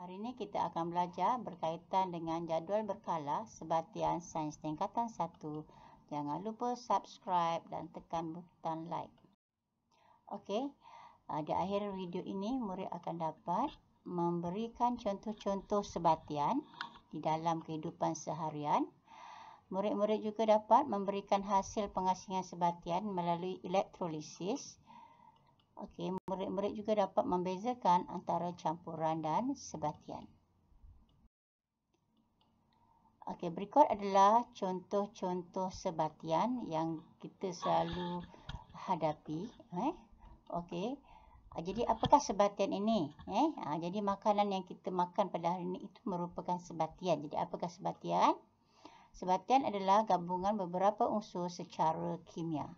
Hari ini kita akan belajar berkaitan dengan jadual berkala sebatian sains tingkatan 1. Jangan lupa subscribe dan tekan butang like. Okey, di akhir video ini murid akan dapat memberikan contoh-contoh sebatian di dalam kehidupan seharian. Murid-murid juga dapat memberikan hasil pengasingan sebatian melalui elektrolisis. Okey, murid-murid juga dapat membezakan antara campuran dan sebatian. Okey, berikut adalah contoh-contoh sebatian yang kita selalu hadapi. Okey, jadi apakah sebatian ini? Jadi makanan yang kita makan pada hari ini itu merupakan sebatian. Jadi apakah sebatian? Sebatian adalah gabungan beberapa unsur secara kimia.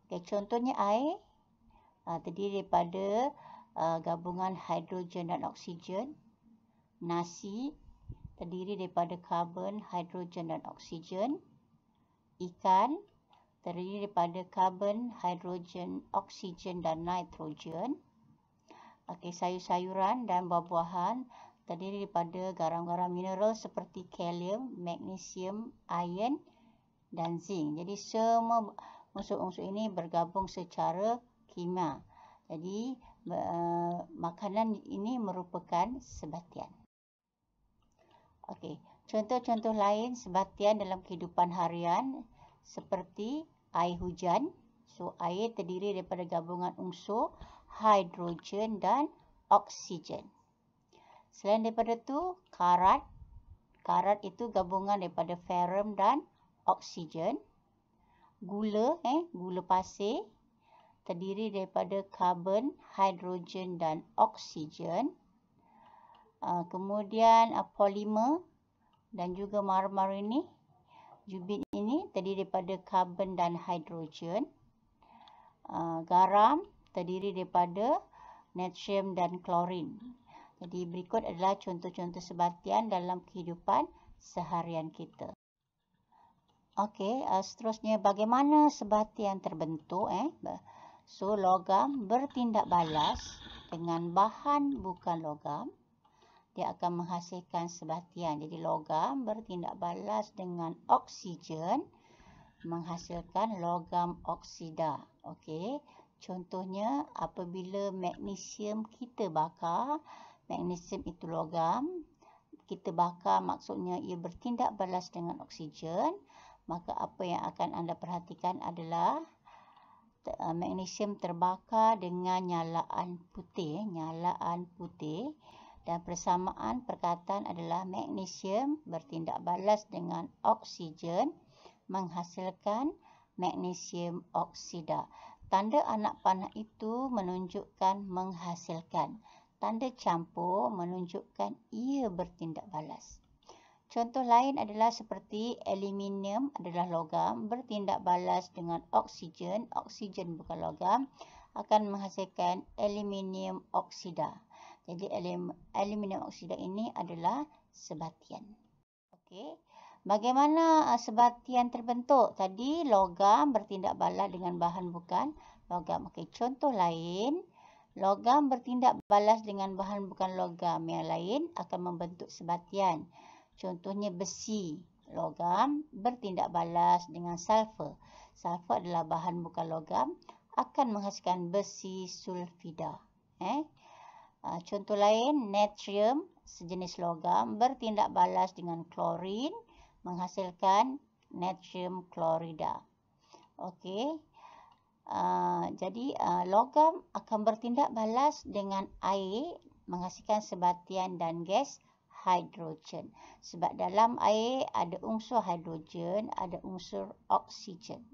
Okey, contohnya air. Terdiri daripada gabungan hidrogen dan oksigen. Nasi terdiri daripada karbon, hidrogen dan oksigen. Ikan terdiri daripada karbon, hidrogen, oksigen dan nitrogen. Okey, sayur-sayuran dan buah-buahan terdiri daripada garam-garam mineral seperti kalium, magnesium, iron dan zinc. Jadi semua unsur-unsur ini bergabung secara kimia. Jadi makanan ini merupakan sebatian. Okey, contoh-contoh lain sebatian dalam kehidupan harian seperti air hujan. So air terdiri daripada gabungan unsur hidrogen dan oksigen. Selain daripada itu, karat. Karat itu gabungan daripada ferrum dan oksigen. Gula, gula pasir terdiri daripada karbon, hidrogen dan oksigen. Kemudian polimer dan juga marmer ini, jubit ini terdiri daripada karbon dan hidrogen. Garam terdiri daripada natrium dan klorin. Jadi berikut adalah contoh-contoh sebatian dalam kehidupan seharian kita. Okey, seterusnya bagaimana sebatian terbentuk? So, logam bertindak balas dengan bahan bukan logam. Dia akan menghasilkan sebatian. Jadi, logam bertindak balas dengan oksigen menghasilkan logam oksida. Okey, contohnya apabila magnesium kita bakar, magnesium itu logam. Kita bakar maksudnya ia bertindak balas dengan oksigen. Maka apa yang akan anda perhatikan adalah magnesium terbakar dengan nyalaan putih, dan persamaan perkataan adalah magnesium bertindak balas dengan oksigen menghasilkan magnesium oksida. Tanda anak panah itu menunjukkan menghasilkan. Tanda campur menunjukkan ia bertindak balas. Contoh lain adalah seperti aluminium adalah logam bertindak balas dengan oksigen. Oksigen bukan logam, akan menghasilkan aluminium oksida. Jadi aluminium oksida ini adalah sebatian. Okey, bagaimana sebatian terbentuk? Tadi logam bertindak balas dengan bahan bukan logam. Okey, contoh lain, logam bertindak balas dengan bahan bukan logam yang lain akan membentuk sebatian. Contohnya besi, logam bertindak balas dengan sulfur. Sulfur adalah bahan bukan logam, akan menghasilkan besi sulfida. Contoh lain, natrium, sejenis logam, bertindak balas dengan klorin, menghasilkan natrium klorida. Okey, jadi logam akan bertindak balas dengan air, menghasilkan sebatian dan gas hidrogen. Sebab dalam air ada unsur hidrogen, ada unsur oksigen.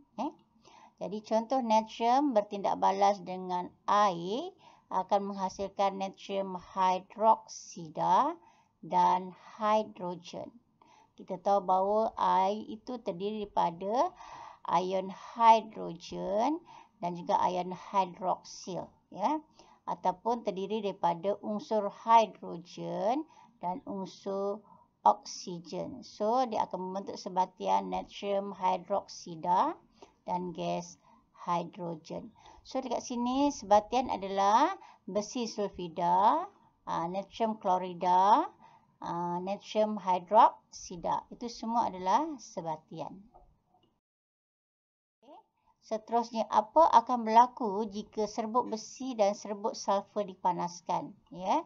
Jadi contoh natrium bertindak balas dengan air akan menghasilkan natrium hidroksida dan hidrogen. Kita tahu bahawa air itu terdiri daripada ion hidrogen dan juga ion hidroksil, ataupun terdiri daripada unsur hidrogen dan unsur oksigen. So, dia akan membentuk sebatian natrium hidroksida dan gas hidrogen. So, dekat sini sebatian adalah besi sulfida, natrium klorida, natrium hidroksida. Itu semua adalah sebatian. Seterusnya, apa akan berlaku jika serbuk besi dan serbuk sulfur dipanaskan? Ya.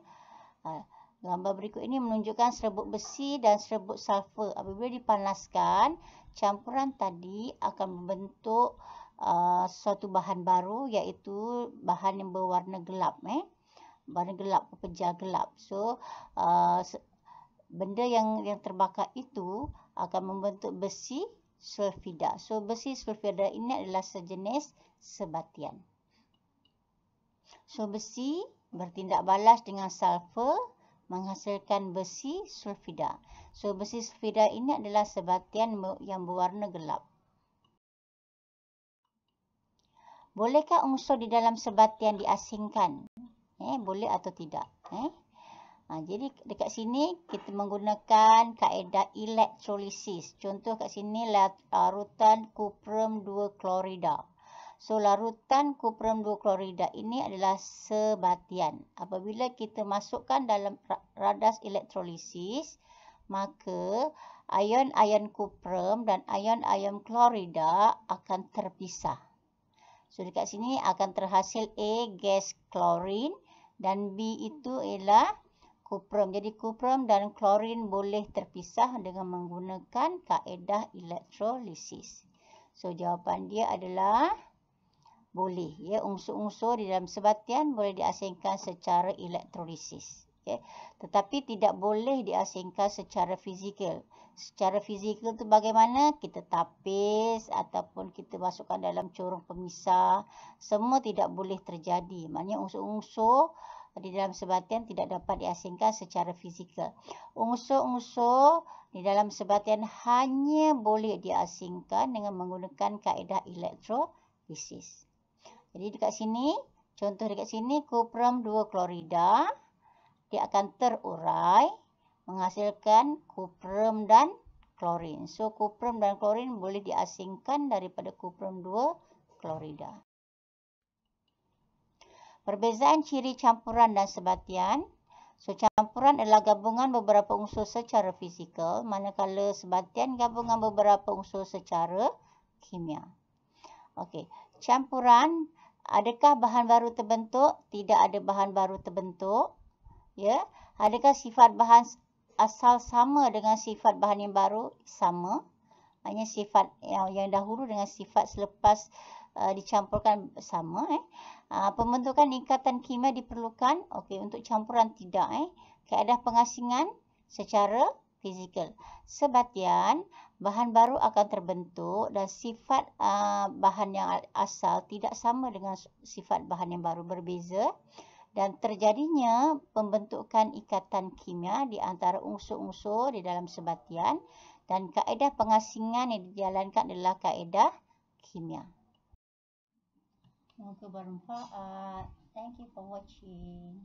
Gambar berikut ini menunjukkan serbuk besi dan serbuk sulfur. Apabila dipanaskan, campuran tadi akan membentuk suatu bahan baru, iaitu bahan yang berwarna gelap. Warna gelap, pepejal gelap. So, benda yang terbakar itu akan membentuk besi sulfida. So, besi sulfida ini adalah sejenis sebatian. So, besi bertindak balas dengan sulfur menghasilkan besi sulfida. So, besi sulfida ini adalah sebatian yang berwarna gelap. Bolehkah unsur di dalam sebatian diasingkan? Boleh atau tidak? Jadi dekat sini kita menggunakan kaedah elektrolisis. Contoh kat sini larutan kuprum 2 klorida. So larutan kuprum 2 klorida ini adalah sebatian. Apabila kita masukkan dalam radas elektrolisis, maka ion-ion kuprum dan ion-ion klorida akan terpisah. So dekat sini akan terhasil A, gas klorin, dan B itu ialah kuprum. Jadi kuprum dan klorin boleh terpisah dengan menggunakan kaedah elektrolisis. So jawapan dia adalah boleh. Unsur-unsur di dalam sebatian boleh diasingkan secara elektrolisis. Tetapi tidak boleh diasingkan secara fizikal. Secara fizikal itu bagaimana? Kita tapis ataupun kita masukkan dalam corong pemisah. Semua tidak boleh terjadi. Maknanya unsur-unsur di dalam sebatian tidak dapat diasingkan secara fizikal. Unsur-unsur di dalam sebatian hanya boleh diasingkan dengan menggunakan kaedah elektrolisis. Jadi dekat sini, contoh dekat sini, kuprum 2 klorida, dia akan terurai menghasilkan kuprum dan klorin. So, kuprum dan klorin boleh diasingkan daripada kuprum 2 klorida. Perbezaan ciri campuran dan sebatian. So, campuran adalah gabungan beberapa unsur secara fizikal, manakala sebatian gabungan beberapa unsur secara kimia. Okey, campuran, adakah bahan baru terbentuk? Tidak ada bahan baru terbentuk. Adakah sifat bahan asal sama dengan sifat bahan yang baru? Sama. Hanya sifat yang dahulu dengan sifat selepas dicampurkan sama. Pembentukan ikatan kimia diperlukan. Okey, untuk campuran tidak. Kaedah pengasingan secara fizikal. Sebatian, bahan baru akan terbentuk dan sifat bahan yang asal tidak sama dengan sifat bahan yang baru, berbeza. Dan terjadinya pembentukan ikatan kimia di antara unsur-unsur di dalam sebatian, dan kaedah pengasingan yang dijalankan adalah kaedah kimia. Semoga bermanfaat. Thank you for watching.